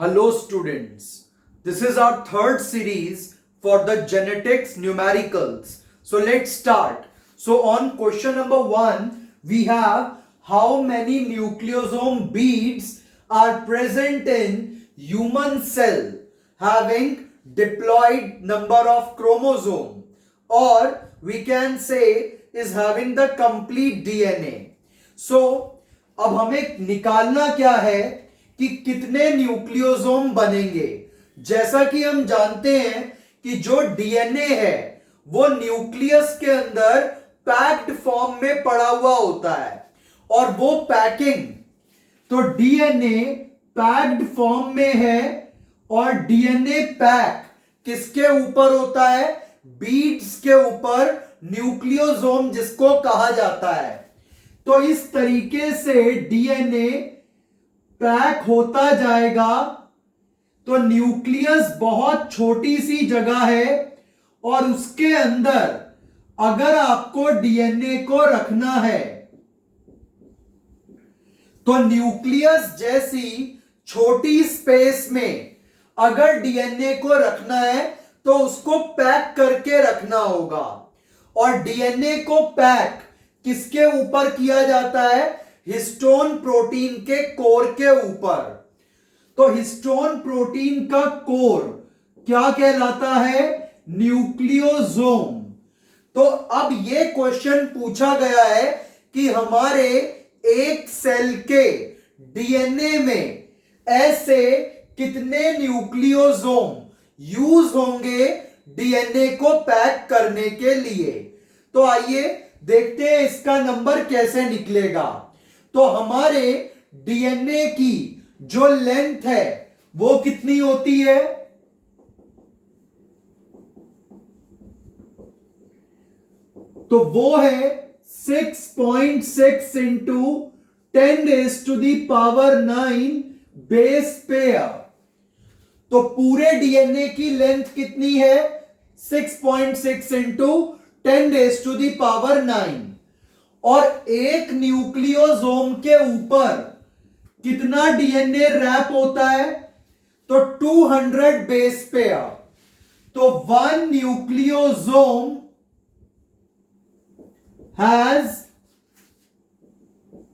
Hello students, this is our third series for the genetics numericals. So let's start. So on question number 1, we have how many nucleosome beads are present in human cell having diploid number of chromosome, or we can say is having the complete DNA. So अब हमें निकालना क्या है कि कितने nucleosome बनेंगे। जैसा कि हम जानते हैं कि जो डीएनए है वो न्यूक्लियस के अंदर पैक्ड फॉर्म में पड़ा हुआ होता है, और वो पैकिंग, तो डीएनए पैक्ड फॉर्म में है और डीएनए पैक किसके ऊपर होता है? बीड्स के ऊपर, न्यूक्लियोसोम जिसको कहा जाता है। तो इस तरीके से डीएनए पैक होता जाएगा। तो न्यूक्लियस बहुत छोटी सी जगह है और उसके अंदर अगर आपको डीएनए को रखना है तो न्यूक्लियस जैसी छोटी स्पेस में अगर डीएनए को रखना है तो उसको पैक करके रखना होगा। और डीएनए को पैक किसके ऊपर किया जाता है? हिस्टोन प्रोटीन के कोर के ऊपर। तो हिस्टोन प्रोटीन का कोर क्या कहलाता है? न्यूक्लियोसोम। तो अब यह क्वेश्चन पूछा गया है कि हमारे एक सेल के डीएनए में ऐसे कितने न्यूक्लियोसोम यूज होंगे डीएनए को पैक करने के लिए। तो आइए देखते हैं इसका नंबर कैसे निकलेगा। तो हमारे डीएनए की जो लेंथ है वो कितनी होती है? तो वो है 6.6 इंटू 10⁻⁹ बेस पेयर। तो पूरे डीएनए की लेंथ कितनी है? 6.6 इंटू 10⁻⁹। और एक न्यूक्लियोसोम के ऊपर कितना डीएनए रैप होता है? तो 200 बेस पेयर। तो one nucleosome has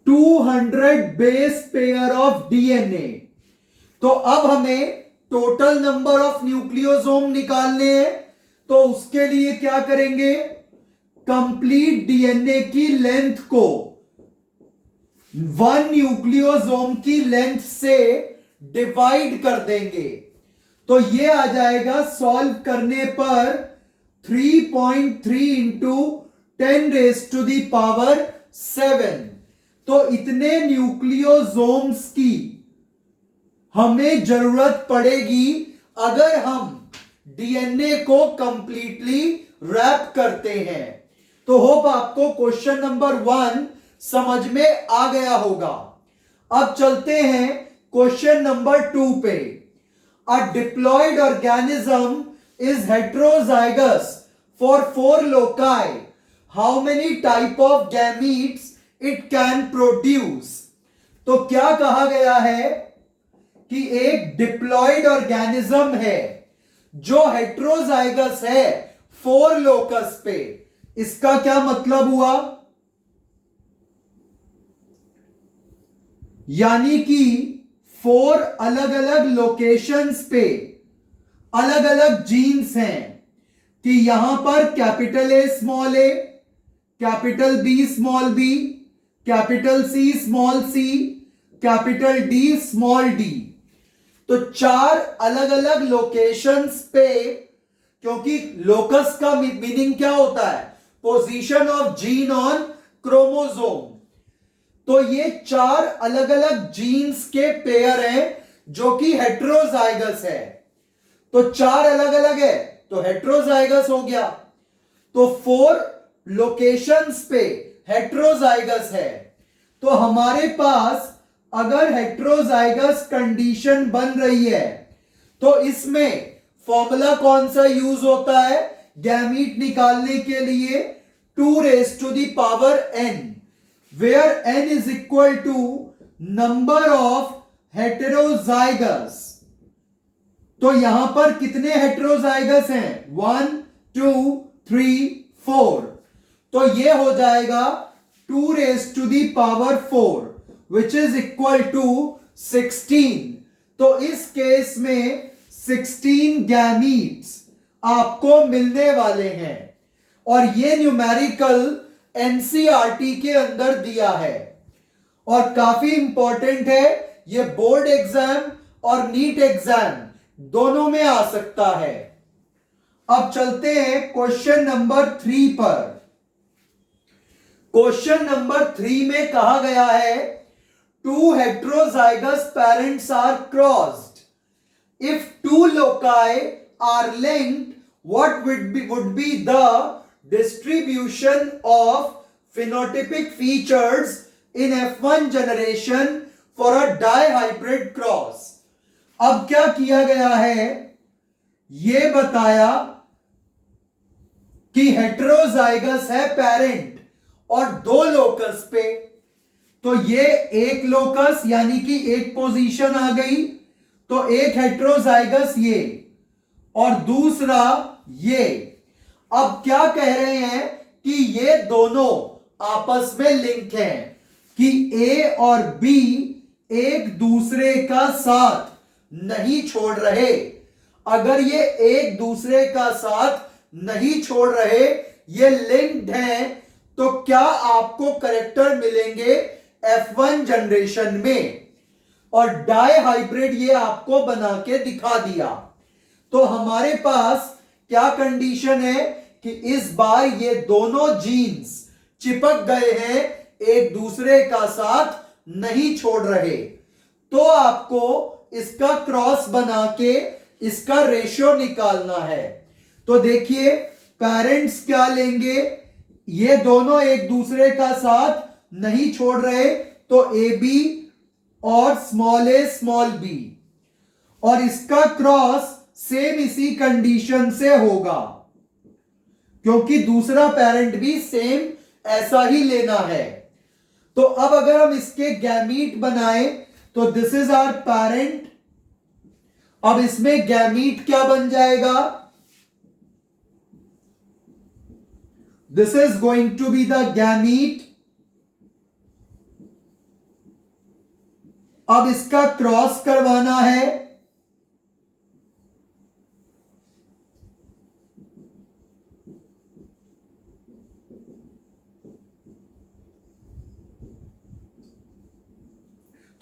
200 base pair of DNA. तो अब हमें टोटल नंबर ऑफ न्यूक्लियोसोम निकालने हैं। तो उसके लिए क्या करेंगे? कंप्लीट डीएनए की लेंथ को वन न्यूक्लियोसोम की लेंथ से डिवाइड कर देंगे। तो ये आ जाएगा सॉल्व करने पर 3.3 इंटू 10⁻⁷। तो इतने न्यूक्लियोसोम्स की हमें जरूरत पड़ेगी अगर हम डीएनए को कंप्लीटली रैप करते हैं। तो होप आपको क्वेश्चन नंबर 1 समझ में आ गया होगा। अब चलते हैं क्वेश्चन नंबर 2 पे। A diploid organism is heterozygous for 4 loci. How many type of gametes it can produce. तो क्या कहा गया है कि एक डिप्लॉयड ऑर्गेनिज्म है जो हेटेरोजाइगस है 4 लोकस पे। इसका क्या मतलब हुआ? यानी कि 4 अलग अलग लोकेशंस पे अलग अलग जीन्स हैं कि यहां पर capital A small A, capital B small B, capital C small C, capital D small D. तो 4 अलग अलग लोकेशंस पे, क्योंकि लोकस का मीनिंग क्या होता है? Position of gene on chromosome. तो ये 4 अलग अलग जीन्स के पेयर हैं जो कि हेटेरोजाइगस है। तो 4 अलग अलग है तो हेटेरोजाइगस हो गया। तो 4 लोकेशंस पे हेटेरोजाइगस है। तो हमारे पास अगर हेटेरोजाइगस कंडीशन बन रही है तो इसमें फॉर्मूला कौन सा यूज होता है गैमीट निकालने के लिए? 2⁻n, where n is equal to number of heterozygous तो यहां पर कितने हेट्रोजाइगस हैं? 1 2 3 4। तो ये हो जाएगा 2⁴ विच इज इक्वल टू 16। तो इस केस में 16 गैमीट्स आपको मिलने वाले हैं और ये न्यूमेरिकल एनसीईआरटी के अंदर दिया है और काफी इंपॉर्टेंट है। ये बोर्ड एग्जाम और नीट एग्जाम दोनों में आ सकता है। अब चलते हैं क्वेश्चन नंबर 3 पर। क्वेश्चन नंबर 3 में कहा गया है two heterozygous parents are crossed, if two loci are linked what would be the distribution of phenotypic features in F1 generation for a dihybrid cross। अब क्या किया गया है, ये बताया कि हेट्रोजाइगस है पेरेंट और दो लोकस पे, तो ये एक लोकस यानी कि एक पोजीशन आ गई, तो एक हेट्रोजाइगस ये और दूसरा ये। अब क्या कह रहे हैं कि ये दोनों आपस में लिंक हैं कि ए और बी एक दूसरे का साथ नहीं छोड़ रहे। अगर ये एक दूसरे का साथ नहीं छोड़ रहे, ये लिंक्ड हैं, तो क्या आपको करेक्टर मिलेंगे F1 जनरेशन में। और डाई हाइब्रिड ये आपको बना के दिखा दिया। तो हमारे पास क्या कंडीशन है कि इस बार ये दोनों जीन्स चिपक गए हैं, एक दूसरे का साथ नहीं छोड़ रहे। तो आपको इसका क्रॉस बना के इसका रेशियो निकालना है। तो देखिए पेरेंट्स क्या लेंगे, ये दोनों एक दूसरे का साथ नहीं छोड़ रहे, तो ए बी और स्मॉल ए स्मॉल बी, और इसका क्रॉस सेम इसी कंडीशन से होगा क्योंकि दूसरा पेरेंट भी सेम ऐसा ही लेना है। तो अब अगर हम इसके गैमीट बनाएं तो दिस इज आवर पेरेंट। अब इसमें गैमीट क्या बन जाएगा, this is going to be the gamete. अब इसका क्रॉस करवाना है,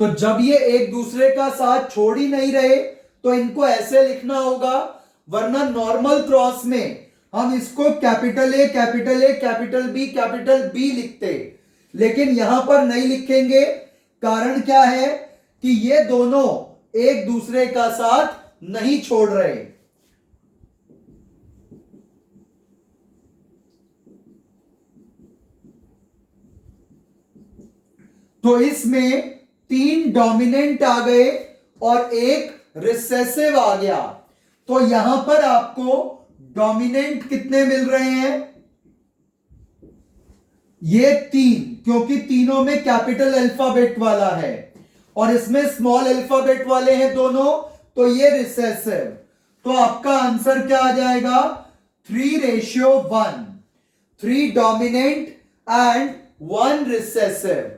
तो जब ये एक दूसरे का साथ छोड़ ही नहीं रहे तो इनको ऐसे लिखना होगा, वरना नॉर्मल क्रॉस में हम इसको capital A capital A capital B लिखते, लेकिन यहां पर नहीं लिखेंगे। कारण क्या है कि ये दोनों एक दूसरे का साथ नहीं छोड़ रहे। तो इसमें 3 डोमिनेंट आ गए और एक रिसेसिव आ गया। तो यहां पर आपको डोमिनेंट कितने मिल रहे हैं, ये 3, क्योंकि तीनों में कैपिटल अल्फाबेट वाला है और इसमें स्मॉल अल्फाबेट वाले हैं दोनों, तो ये रिसेसिव। तो आपका आंसर क्या आ जाएगा, 3:1, 3 डोमिनेंट एंड 1 रिसेसिव।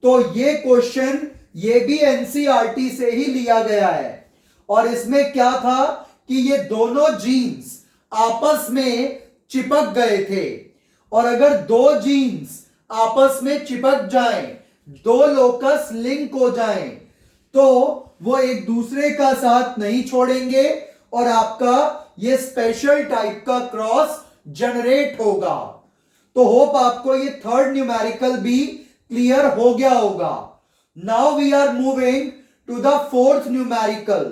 तो ये क्वेश्चन ये भी एनसीईआरटी से ही लिया गया है और इसमें क्या था कि ये दोनों जीन्स आपस में चिपक गए थे, और अगर दो जीन्स आपस में चिपक जाएं, दो लोकस लिंक हो जाएं, तो वो एक दूसरे का साथ नहीं छोड़ेंगे और आपका ये स्पेशल टाइप का क्रॉस जनरेट होगा। तो होप आपको ये थर्ड न्यूमेरिकल भी क्लियर हो गया होगा। Now we are moving to the fourth numerical.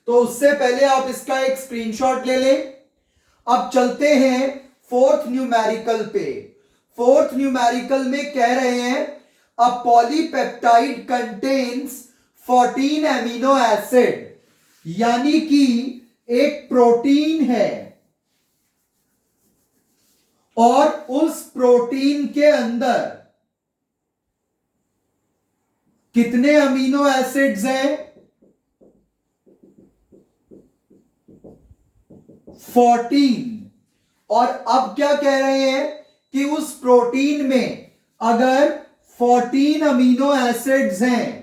तो उससे पहले आप इसका एक स्क्रीनशॉट ले लें। अब चलते हैं फोर्थ न्यूमेरिकल पे। फोर्थ न्यूमेरिकल में कह रहे हैं a polypeptide contains 14 amino acid, यानी कि एक प्रोटीन है और उस प्रोटीन के अंदर कितने अमीनो एसिड्स हैं, 14। और अब क्या कह रहे हैं कि उस प्रोटीन में अगर 14 अमीनो एसिड्स हैं,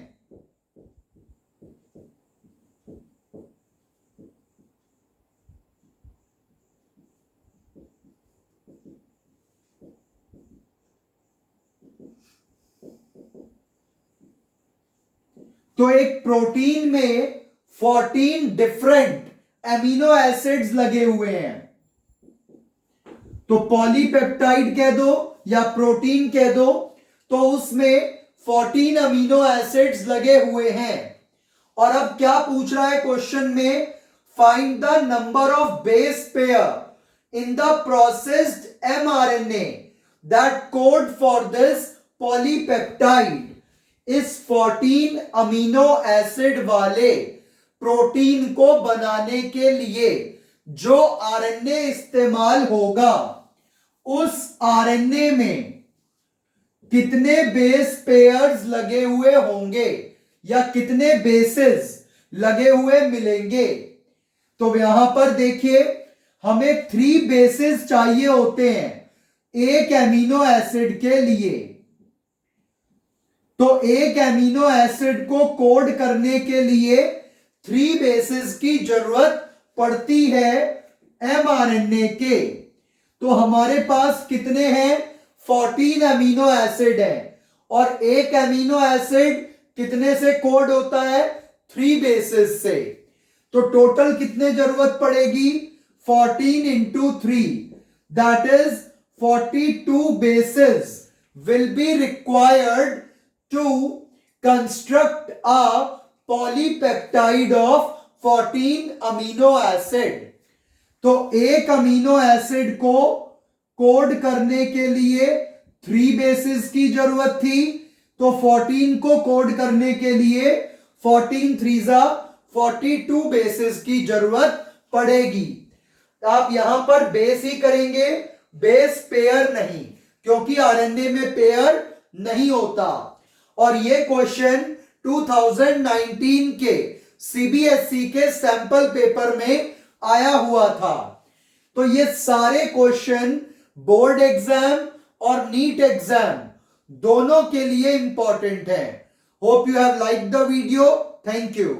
तो एक प्रोटीन में 14 डिफरेंट एमिनो एसिड्स लगे हुए हैं, तो पॉलीपेप्टाइड कह दो या प्रोटीन कह दो, तो उसमें 14 अमीनो एसिड्स लगे हुए हैं। और अब क्या पूछ रहा है क्वेश्चन में, find the number of base pair in the processed mRNA that code for this polypeptide. इस 14 अमीनो एसिड वाले प्रोटीन को बनाने के लिए जो आरएनए इस्तेमाल होगा, उस आरएनए में कितने बेस पेयर्स लगे हुए होंगे या कितने बेसेस लगे हुए मिलेंगे। तो यहां पर देखिए, हमें 3 बेसेस चाहिए होते हैं एक एमिनो एसिड के लिए। तो एक एमिनो एसिड को कोड करने के लिए 3 बेसेस की जरूरत पड़ती है एमआरएनए के। तो हमारे पास कितने हैं, 14 अमीनो एसिड है, और एक एमिनो एसिड कितने से कोड होता है, 3 बेसेस से। तो टोटल कितने जरूरत पड़ेगी, 14 into 3, that is 42 bases will be required to construct a polypeptide of 14 amino acid। तो एक अमीनो एसिड को कोड करने के लिए 3 बेसिस की जरूरत थी, तो 14 को कोड करने के लिए 14 3 42 बेसिस की जरूरत पड़ेगी। आप यहां पर बेस ही करेंगे, बेस पेयर नहीं, क्योंकि आरएनए में पेयर नहीं होता। और ये क्वेश्चन 2019 के सीबीएसई के सैंपल पेपर में आया हुआ था। तो ये सारे क्वेश्चन बोर्ड एग्जाम और नीट एग्जाम दोनों के लिए इंपॉर्टेंट है। Hope you have liked the video. Thank you.